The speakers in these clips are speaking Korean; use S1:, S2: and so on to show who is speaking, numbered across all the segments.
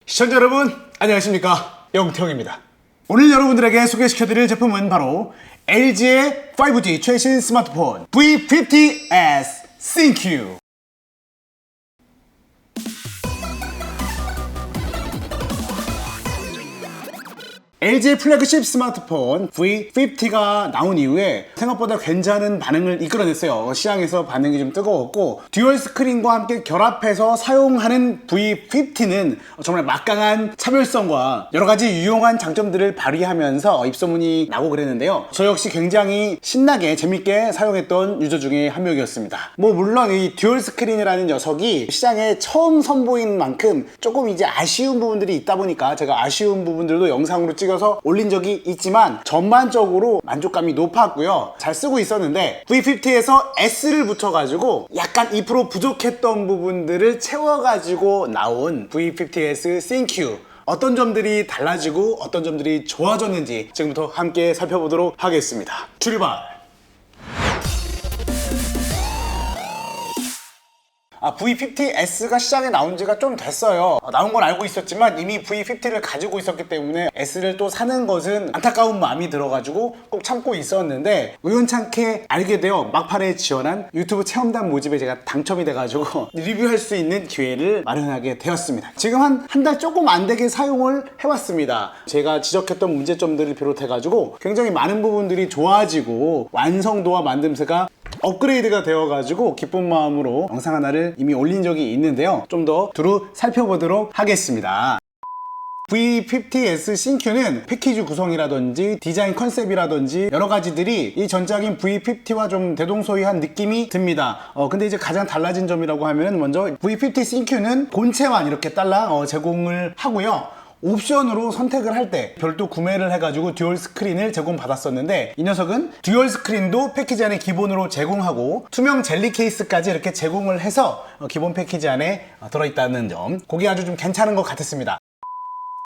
S1: 시청자 여러분 안녕하십니까, 영태형입니다. 오늘 여러분들에게 소개시켜드릴 제품은 바로 LG의 5G 최신 스마트폰 V50s ThinQ. LG의 플래그십 스마트폰 V50가 나온 이후에 생각보다 괜찮은 반응을 이끌어냈어요. 시장에서 반응이 좀 뜨거웠고, 듀얼 스크린과 함께 결합해서 사용하는 V50는 정말 막강한 차별성과 여러가지 유용한 장점들을 발휘하면서 입소문이 나고 그랬는데요. 저 역시 굉장히 신나게 재밌게 사용했던 유저 중에 한 명이었습니다. 물론 이 듀얼 스크린이라는 녀석이 시장에 처음 선보인 만큼 조금 이제 아쉬운 부분들이 있다 보니까 제가 아쉬운 부분들도 영상으로 찍어서 올린 적이 있지만 전반적으로 만족감이 높았고요. 잘 쓰고 있었는데 V50에서 S를 붙여가지고 약간 2% 부족했던 부분들을 채워가지고 나온 V50s ThinQ. 어떤 점들이 달라지고 어떤 점들이 좋아졌는지 지금부터 함께 살펴보도록 하겠습니다. 출발! V50s가 시장에 나온 지가 좀 됐어요. 나온 건 알고 있었지만 이미 V50를 가지고 있었기 때문에 S를 또 사는 것은 안타까운 마음이 들어가지고 꼭 참고 있었는데, 우연찮게 알게 되어 막판에 지원한 유튜브 체험단 모집에 제가 당첨이 돼가지고 리뷰할 수 있는 기회를 마련하게 되었습니다. 지금 한 달 조금 안 되게 사용을 해왔습니다. 제가 지적했던 문제점들을 비롯해가지고 굉장히 많은 부분들이 좋아지고 완성도와 만듦새가 업그레이드가 되어가지고 기쁜 마음으로 영상 하나를 이미 올린 적이 있는데요. 좀 더 두루 살펴보도록 하겠습니다. V50s ThinQ는 패키지 구성이라든지 디자인 컨셉이라든지 여러 가지들이 이 전작인 V50와 좀 대동소이한 느낌이 듭니다. 근데 이제 가장 달라진 점이라고 하면 먼저 V50 ThinQ는 본체만 이렇게 달라 제공을 하고요. 옵션으로 선택을 할 때 별도 구매를 해가지고 듀얼 스크린을 제공받았었는데, 이 녀석은 듀얼 스크린도 패키지 안에 기본으로 제공하고 투명 젤리 케이스까지 이렇게 제공을 해서 기본 패키지 안에 들어있다는 점, 그게 아주 좀 괜찮은 것 같았습니다.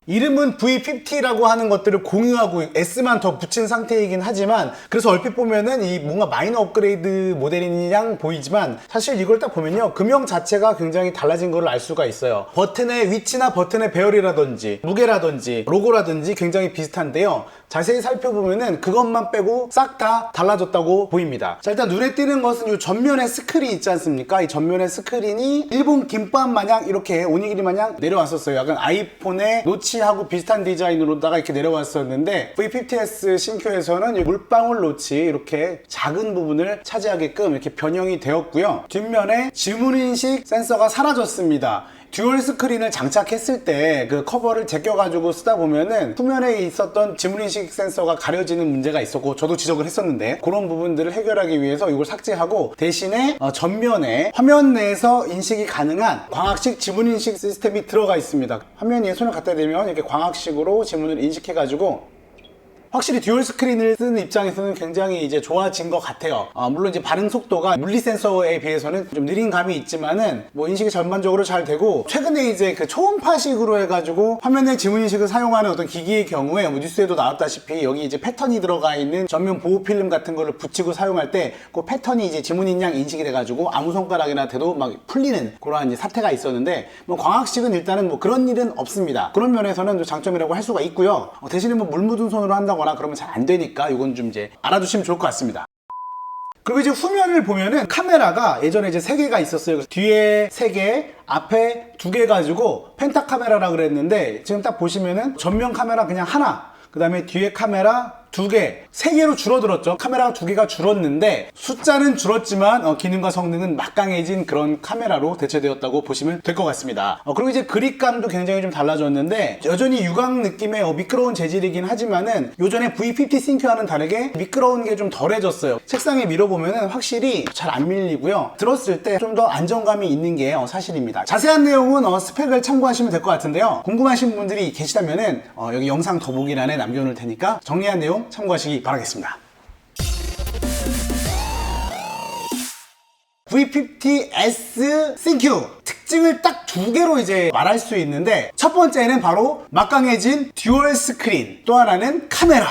S1: 이름은 V50라고 하는 것들을 공유하고 S만 더 붙인 상태이긴 하지만, 그래서 얼핏 보면은 이 뭔가 마이너 업그레이드 모델인 양 보이지만 사실 이걸 딱 보면요, 금형 자체가 굉장히 달라진 걸 알 수가 있어요. 버튼의 위치나 버튼의 배열이라든지 무게라든지 로고라든지 굉장히 비슷한데요, 자세히 살펴보면은 그것만 빼고 싹 다 달라졌다고 보입니다. 자, 일단 눈에 띄는 것은 이 전면의 스크린 있지 않습니까? 이 전면의 스크린이 일본 김밥 마냥 이렇게 오니기리 마냥 내려왔었어요. 약간 아이폰의 노치하고 비슷한 디자인으로다가 이렇게 내려왔었는데, V50s ThinQ에서는 이 물방울 노치 이렇게 작은 부분을 차지하게끔 이렇게 변형이 되었고요. 뒷면에 지문인식 센서가 사라졌습니다. 듀얼 스크린을 장착했을 때 그 커버를 제껴가지고 쓰다 보면은 후면에 있었던 지문인식 센서가 가려지는 문제가 있었고, 저도 지적을 했었는데 그런 부분들을 해결하기 위해서 이걸 삭제하고 대신에 전면에 화면 내에서 인식이 가능한 광학식 지문인식 시스템이 들어가 있습니다. 화면 위에 손을 갖다 대면 이렇게 광학식으로 지문을 인식해가지고 확실히 듀얼 스크린을 쓰는 입장에서는 굉장히 이제 좋아진 것 같아요. 물론 이제 반응 속도가 물리 센서에 비해서는 좀 느린 감이 있지만은 인식이 전반적으로 잘 되고, 최근에 이제 그 초음파식으로 해가지고 화면에 지문 인식을 사용하는 어떤 기기의 경우에 뉴스에도 나왔다시피 여기 이제 패턴이 들어가 있는 전면 보호 필름 같은 거를 붙이고 사용할 때 그 패턴이 이제 지문 인양 인식이 돼가지고 아무 손가락이나 대도 막 풀리는 그러한 이제 사태가 있었는데, 광학식은 일단은 그런 일은 없습니다. 그런 면에서는 좀 장점이라고 할 수가 있고요. 대신에 물 묻은 손으로 한다고 그러면 잘 안 되니까 이건 좀 이제 알아두시면 좋을 것 같습니다. 그리고 이제 후면을 보면은 카메라가 예전에 이제 3개가 있었어요. 뒤에 3개, 앞에 2개 가지고 펜타 카메라라 그랬는데, 지금 딱 보시면은 전면 카메라 그냥 하나, 그 다음에 뒤에 카메라 2개, 3개로 줄어들었죠. 카메라가 2개가 줄었는데 숫자는 줄었지만 기능과 성능은 막강해진 그런 카메라로 대체되었다고 보시면 될 것 같습니다. 그리고 이제 그립감도 굉장히 좀 달라졌는데, 여전히 유광 느낌의 미끄러운 재질이긴 하지만은 요전에 V50 ThinQ와는 다르게 미끄러운 게 좀 덜해졌어요. 책상에 밀어보면은 확실히 잘 안 밀리고요. 들었을 때 좀 더 안정감이 있는 게 사실입니다. 자세한 내용은 스펙을 참고하시면 될 것 같은데요, 궁금하신 분들이 계시다면은 여기 영상 더보기란에 남겨놓을 테니까 정리한 내용 참고하시기 바라겠습니다. V50s ThinQ 특징을 딱 2개로 이제 말할 수 있는데, 첫 번째는 바로 막강해진 듀얼 스크린, 또 하나는 카메라.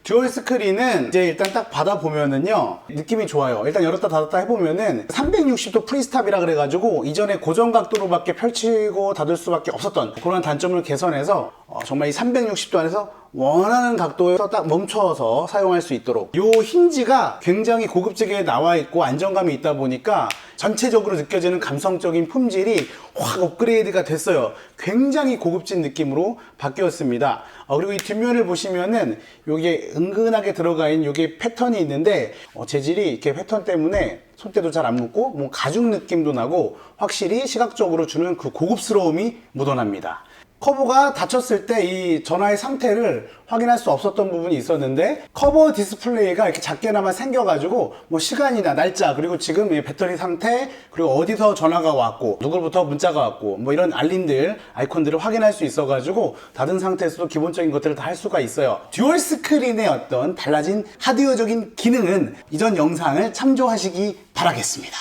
S1: 듀얼 스크린은 이제 일단 딱 받아보면은요 느낌이 좋아요. 일단 열었다 닫았다 해보면은 360도 프리스탑이라 그래가지고 이전에 고정 각도로밖에 펼치고 닫을 수밖에 없었던 그런 단점을 개선해서 정말 이 360도 안에서 원하는 각도에서 딱 멈춰서 사용할 수 있도록 이 힌지가 굉장히 고급지게 나와 있고 안정감이 있다 보니까 전체적으로 느껴지는 감성적인 품질이 확 업그레이드가 됐어요. 굉장히 고급진 느낌으로 바뀌었습니다. 그리고 이 뒷면을 보시면은 요게 은근하게 들어가 있는 요게 패턴이 있는데 재질이 이렇게 패턴 때문에 손때도 잘 안 묻고 뭐 가죽 느낌도 나고 확실히 시각적으로 주는 그 고급스러움이 묻어납니다. 커버가 닫혔을 때 이 전화의 상태를 확인할 수 없었던 부분이 있었는데 커버 디스플레이가 이렇게 작게나마 생겨가지고 뭐 시간이나 날짜 그리고 지금 배터리 상태 그리고 어디서 전화가 왔고 누구부터 문자가 왔고 뭐 이런 알림들 아이콘들을 확인할 수 있어가지고 닫은 상태에서도 기본적인 것들을 다 할 수가 있어요. 듀얼 스크린의 어떤 달라진 하드웨어적인 기능은 이전 영상을 참조하시기 바라겠습니다.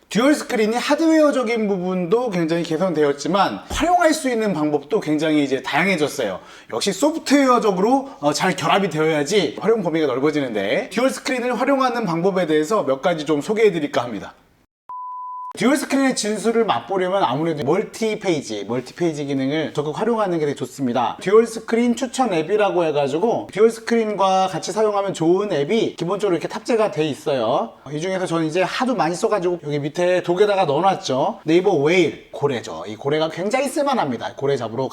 S1: 듀얼 스크린이 하드웨어적인 부분도 굉장히 개선되었지만 활용할 수 있는 방법도 굉장히 이제 다양해졌어요. 역시 소프트웨어적으로 잘 결합이 되어야지 활용 범위가 넓어지는데 듀얼 스크린을 활용하는 방법에 대해서 몇 가지 좀 소개해 드릴까 합니다. 듀얼 스크린의 진수를 맛보려면 아무래도 멀티 페이지 기능을 적극 활용하는 게 되게 좋습니다. 듀얼 스크린 추천 앱이라고 해가지고 듀얼 스크린과 같이 사용하면 좋은 앱이 기본적으로 이렇게 탑재가 돼 있어요. 이 중에서 저는 이제 하도 많이 써가지고 여기 밑에 독에다가 넣어놨죠. 네이버 웨일 고래죠. 이 고래가 굉장히 쓸만합니다. 고래 잡으러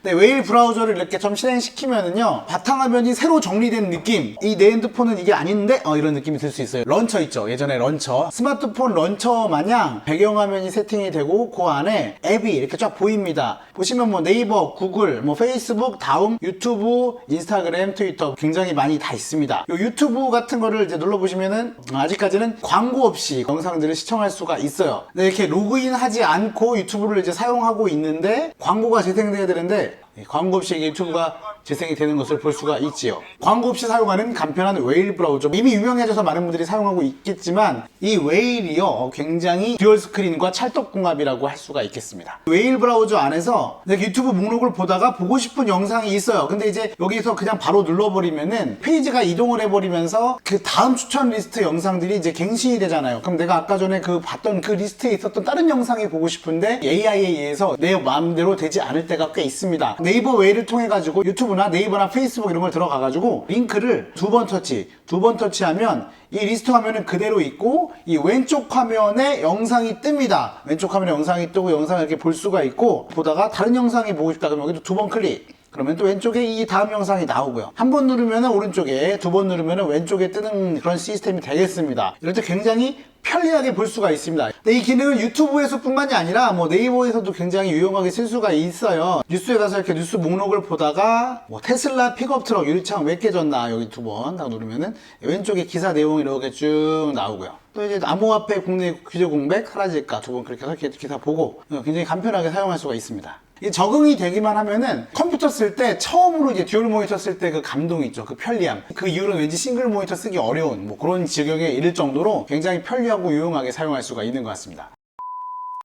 S1: 네, 웨일 브라우저를 이렇게 좀 실행시키면은요 바탕화면이 새로 정리된 느낌 이 내 핸드폰은 이게 아닌데 이런 느낌이 들 수 있어요. 런처 있죠. 예전에 런처 스마트폰 런처 마냥 배경화면이 세팅이 되고 그 안에 앱이 이렇게 쫙 보입니다. 보시면 뭐 네이버, 구글, 뭐 페이스북, 다음, 유튜브, 인스타그램, 트위터 굉장히 많이 다 있습니다. 요 유튜브 같은 거를 이제 눌러보시면은 아직까지는 광고 없이 영상들을 시청할 수가 있어요. 네, 이렇게 로그인 하지 않고 유튜브를 이제 사용하고 있는데 광고가 재생돼야 되는데 광고 없이 유튜브가 재생이 되는 것을 볼 수가 있지요. 광고 없이 사용하는 간편한 웨일 브라우저 이미 유명해져서 많은 분들이 사용하고 있겠지만 이 웨일이요 굉장히 듀얼 스크린과 찰떡궁합이라고 할 수가 있겠습니다. 웨일 브라우저 안에서 유튜브 목록을 보다가 보고 싶은 영상이 있어요. 근데 이제 여기서 그냥 바로 눌러버리면은 페이지가 이동을 해버리면서 그 다음 추천 리스트 영상들이 이제 갱신이 되잖아요. 그럼 내가 아까 전에 그 봤던 그 리스트에 있었던 다른 영상이 보고 싶은데 AI에 의해서 내 마음대로 되지 않을 때가 꽤 있습니다. 네이버 웨이를 통해 가지고 유튜브나 네이버나 페이스북 이런 걸 들어가 가지고 링크를 두 번 터치하면 이 리스트 화면은 그대로 있고 이 왼쪽 화면에 영상이 뜹니다. 왼쪽 화면에 영상이 뜨고 영상을 이렇게 볼 수가 있고 보다가 다른 영상이 보고 싶다 그러면 여기도 두 번 클릭 그러면 또 왼쪽에 이 다음 영상이 나오고요. 한 번 누르면 오른쪽에 두 번 누르면 왼쪽에 뜨는 그런 시스템이 되겠습니다. 이럴 때 굉장히 편리하게 볼 수가 있습니다. 근데 이 기능은 유튜브에서 뿐만이 아니라 뭐 네이버에서도 굉장히 유용하게 쓸 수가 있어요. 뉴스에 가서 이렇게 뉴스 목록을 보다가 뭐 테슬라 픽업 트럭 유리창 왜 깨졌나 여기 두 번 딱 누르면은 왼쪽에 기사 내용이 이렇게 쭉 나오고요. 또 이제 암호화폐 국내 규제 공백 사라질까 두 번 그렇게 해서 기사 보고 굉장히 간편하게 사용할 수가 있습니다. 적응이 되기만 하면은 컴퓨터 쓸 때 처음으로 이제 듀얼 모니터 쓸 때 그 감동 있죠. 그 편리함. 그 이후로는 왠지 싱글 모니터 쓰기 어려운 뭐 그런 지경에 이를 정도로 굉장히 편리하고 유용하게 사용할 수가 있는 것 같습니다.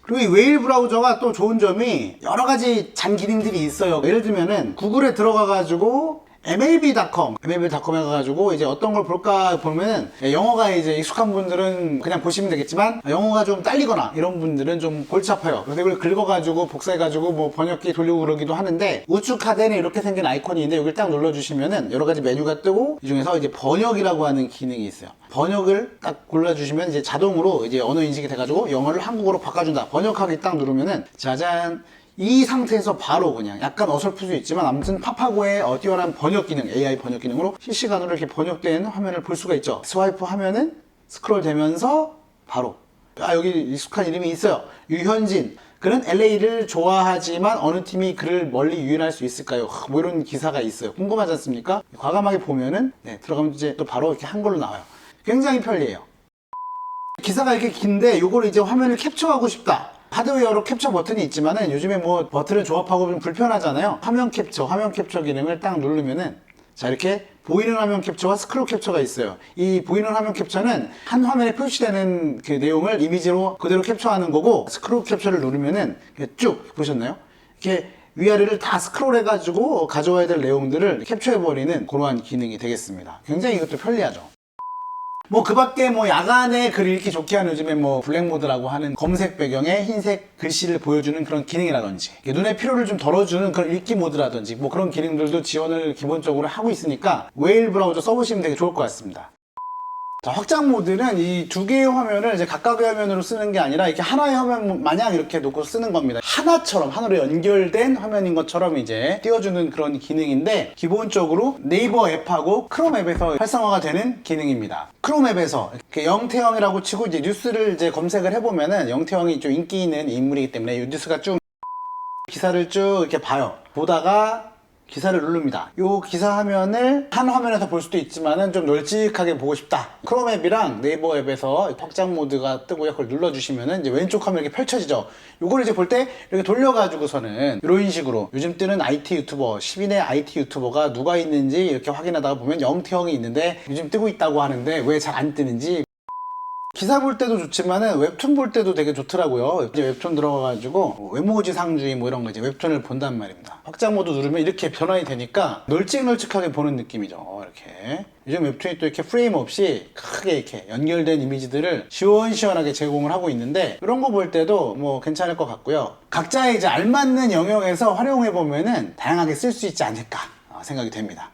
S1: 그리고 이 웨일 브라우저가 또 좋은 점이 여러 가지 잔 기능들이 있어요. 예를 들면은 구글에 들어가가지고 MLB.com 해가지고 이제 어떤 걸 볼까 보면은 영어가 이제 익숙한 분들은 그냥 보시면 되겠지만 영어가 좀 딸리거나 이런 분들은 좀 골치 아파요. 그래서 이걸 긁어가지고 복사해가지고 뭐 번역기 돌리고 그러기도 하는데 우측 하단에 이렇게 생긴 아이콘이 있는데 여기를 딱 눌러주시면은 여러 가지 메뉴가 뜨고 이 중에서 이제 번역이라고 하는 기능이 있어요. 번역을 딱 골라주시면 이제 자동으로 이제 언어 인식이 돼가지고 영어를 한국어로 바꿔준다. 번역하기 딱 누르면은 짜잔. 이 상태에서 바로 그냥 약간 어설플 수 있지만 아무튼 파파고의 뛰어난 번역 기능, AI 번역 기능으로 실시간으로 이렇게 번역된 화면을 볼 수가 있죠. 스와이프 하면은 스크롤 되면서 바로 여기 익숙한 이름이 있어요. 유현진. 그는 LA를 좋아하지만 어느 팀이 그를 멀리 유인할 수 있을까요? 뭐 이런 기사가 있어요. 궁금하지 않습니까? 과감하게 보면은 들어가면 이제 또 바로 이렇게 한글로 나와요. 굉장히 편리해요. 기사가 이렇게 긴데 이걸 이제 화면을 캡처하고 싶다. 하드웨어로 캡처 버튼이 있지만은 요즘에 뭐 버튼을 조합하고 좀 불편하잖아요. 화면 캡처 기능을 딱 누르면은 자 이렇게 보이는 화면 캡처와 스크롤 캡처가 있어요. 이 보이는 화면 캡처는 한 화면에 표시되는 그 내용을 이미지로 그대로 캡처하는 거고 스크롤 캡처를 누르면은 쭉 보셨나요? 이렇게 위아래를 다 스크롤해가지고 가져와야 될 내용들을 캡처해버리는 그러한 기능이 되겠습니다. 굉장히 이것도 편리하죠. 뭐 그 밖에 뭐 야간에 글을 읽기 좋게 하는 요즘에 뭐 블랙 모드라고 하는 검은색 배경에 흰색 글씨를 보여주는 그런 기능이라든지 눈의 피로를 좀 덜어주는 그런 읽기 모드라든지 뭐 그런 기능들도 지원을 기본적으로 하고 있으니까 웨일 브라우저 써보시면 되게 좋을 것 같습니다. 자, 확장 모드는 이 두 개의 화면을 이제 각각의 화면으로 쓰는 게 아니라 이렇게 하나의 화면 마냥 이렇게 놓고 쓰는 겁니다. 하나처럼, 하나로 연결된 화면인 것처럼 이제 띄워주는 그런 기능인데, 기본적으로 네이버 앱하고 크롬 앱에서 활성화가 되는 기능입니다. 크롬 앱에서 이렇게 영태형이라고 치고 이제 뉴스를 이제 검색을 해보면은 영태형이 좀 인기 있는 인물이기 때문에 이 뉴스가 쭉 기사를 쭉 이렇게 봐요. 보다가 기사를 누릅니다. 이 기사 화면을 한 화면에서 볼 수도 있지만은 좀 널찍하게 보고 싶다. 크롬 앱이랑 네이버 앱에서 확장 모드가 뜨고요. 그걸 눌러주시면은 이제 왼쪽 화면이 이렇게 펼쳐지죠. 요걸 이제 볼 때 이렇게 돌려가지고서는 이런 식으로 요즘 뜨는 IT 유튜버, 10인의 IT 유튜버가 누가 있는지 이렇게 확인하다가 보면 영태형이 있는데 요즘 뜨고 있다고 하는데 왜 잘 안 뜨는지. 기사 볼 때도 좋지만은 웹툰 볼 때도 되게 좋더라고요. 이제 웹툰 들어가가지고 외모지상주의 뭐 이런 거 이제 웹툰을 본단 말입니다. 확장 모드 누르면 이렇게 변환이 되니까 널찍널찍하게 보는 느낌이죠. 이렇게. 요즘 웹툰이 또 이렇게 프레임 없이 크게 이렇게 연결된 이미지들을 시원시원하게 제공을 하고 있는데, 이런 거 볼 때도 뭐 괜찮을 것 같고요. 각자의 이제 알맞는 영역에서 활용해 보면은 다양하게 쓸 수 있지 않을까 생각이 됩니다.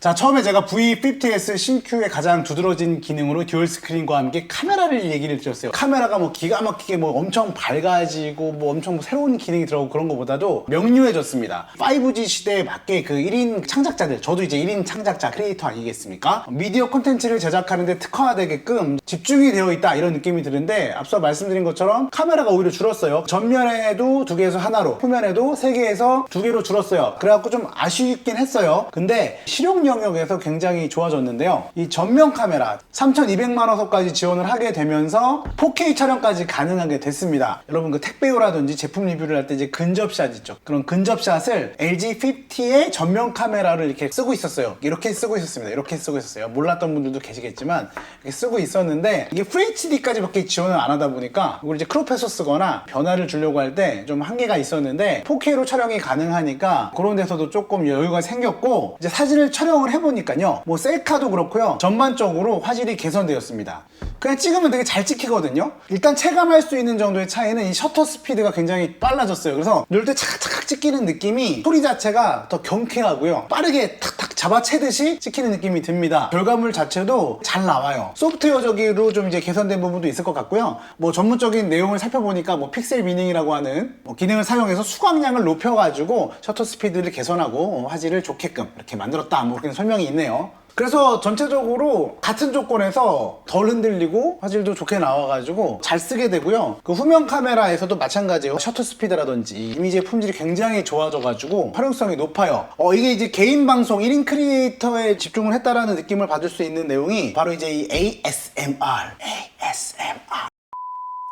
S1: 자, 처음에 제가 V50S 신규의 가장 두드러진 기능으로 듀얼 스크린과 함께 카메라를 얘기를 드렸어요. 카메라가 뭐 기가 막히게 뭐 엄청 밝아지고 뭐 엄청 뭐 새로운 기능이 들어오고 그런 것보다도 명료해졌습니다. 5G 시대에 맞게 그 1인 창작자들, 저도 이제 1인 창작자 크리에이터 아니겠습니까? 미디어 콘텐츠를 제작하는데 특화되게끔 집중이 되어 있다, 이런 느낌이 드는데, 앞서 말씀드린 것처럼 카메라가 오히려 줄었어요. 전면에도 2개에서 하나로, 후면에도 3개에서 2개로 줄었어요. 그래갖고 좀 아쉽긴 했어요. 근데 실용 영역에서 굉장히 좋아졌는데요. 이 전면 카메라 3200만 화소까지 지원을 하게 되면서 4K 촬영까지 가능하게 됐습니다. 여러분 그 택배요라든지 제품 리뷰를 할 때 이제 근접샷 있죠. 그런 근접샷을 LG50의 전면 카메라를 이렇게 쓰고 있었어요. 이렇게 쓰고 있었습니다. 이렇게 쓰고 있었어요. 몰랐던 분들도 계시겠지만 이렇게 쓰고 있었는데, 이게 FHD까지 밖에 지원을 안 하다 보니까 이걸 이제 크롭해서 쓰거나 변화를 주려고 할 때 좀 한계가 있었는데 4K로 촬영이 가능하니까 그런 데서도 조금 여유가 생겼고, 이제 사진을 촬영을 해보니까요, 뭐 셀카도 그렇고요, 전반적으로 화질이 개선되었습니다. 그냥 찍으면 되게 잘 찍히거든요. 일단 체감할 수 있는 정도의 차이는 이 셔터 스피드가 굉장히 빨라졌어요. 그래서 누를 때 차각차각 찍히는 느낌이, 소리 자체가 더 경쾌하고요, 빠르게 탁탁 잡아채듯이 찍히는 느낌이 듭니다. 결과물 자체도 잘 나와요. 소프트웨어적으로 좀 이제 개선된 부분도 있을 것 같고요. 뭐 전문적인 내용을 살펴보니까 뭐 픽셀 미닝이라고 하는 뭐 기능을 사용해서 수강량을 높여가지고 셔터 스피드를 개선하고 화질을 좋게끔 이렇게 만들었다, 뭐 그렇게 설명이 있네요. 그래서 전체적으로 같은 조건에서 덜 흔들리고 화질도 좋게 나와가지고 잘 쓰게 되고요. 그 후면 카메라에서도 마찬가지예요. 셔터 스피드라든지 이미지의 품질이 굉장히 좋아져가지고 활용성이 높아요. 이게 이제 개인 방송 1인 크리에이터에 집중을 했다라는 느낌을 받을 수 있는 내용이 바로 이제 이 ASMR.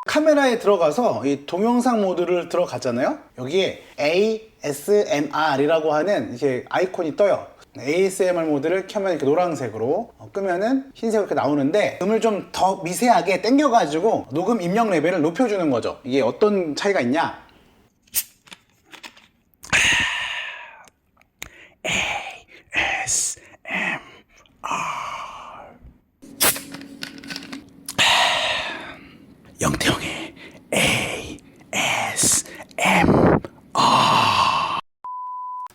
S1: 카메라에 들어가서 이 동영상 모드를 들어갔잖아요. 여기에 ASMR이라고 하는 이렇게 아이콘이 떠요. ASMR 모드를 켜면 이렇게 노란색으로, 끄면은 흰색으로 이렇게 나오는데, 음을 좀 더 미세하게 당겨가지고 녹음 입력 레벨을 높여주는 거죠. 이게 어떤 차이가 있냐? ASMR 영태형의 ASMR.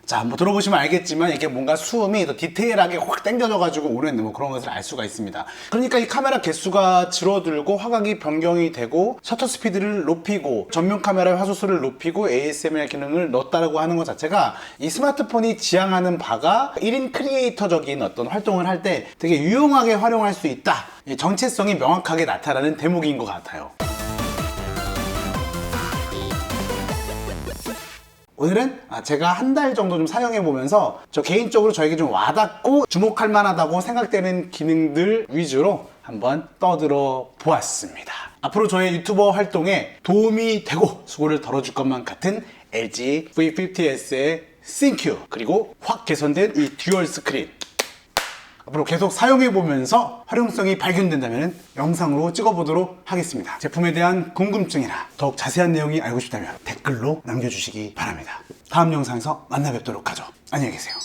S1: 자, 뭐 들어보시면 알겠지만 이게 뭔가 수음이 더 디테일하게 확 당겨져가지고 오는 뭐 그런 것을 알 수가 있습니다. 그러니까 이 카메라 개수가 줄어들고 화각이 변경이 되고 셔터 스피드를 높이고 전면 카메라의 화소수를 높이고 ASMR 기능을 넣었다라고 하는 것 자체가 이 스마트폰이 지향하는 바가 1인 크리에이터적인 어떤 활동을 할 때 되게 유용하게 활용할 수 있다, 정체성이 명확하게 나타나는 대목인 것 같아요. 오늘은 제가 한 달 정도 좀 사용해보면서 저 개인적으로 저에게 좀 와닿고 주목할 만하다고 생각되는 기능들 위주로 한번 떠들어 보았습니다. 앞으로 저의 유튜버 활동에 도움이 되고 수고를 덜어줄 것만 같은 LG V50S의 싱큐, 그리고 확 개선된 이 듀얼 스크린, 앞으로 계속 사용해보면서 활용성이 발견된다면 영상으로 찍어보도록 하겠습니다. 제품에 대한 궁금증이나 더욱 자세한 내용이 알고 싶다면 댓글로 남겨주시기 바랍니다. 다음 영상에서 만나 뵙도록 하죠. 안녕히 계세요.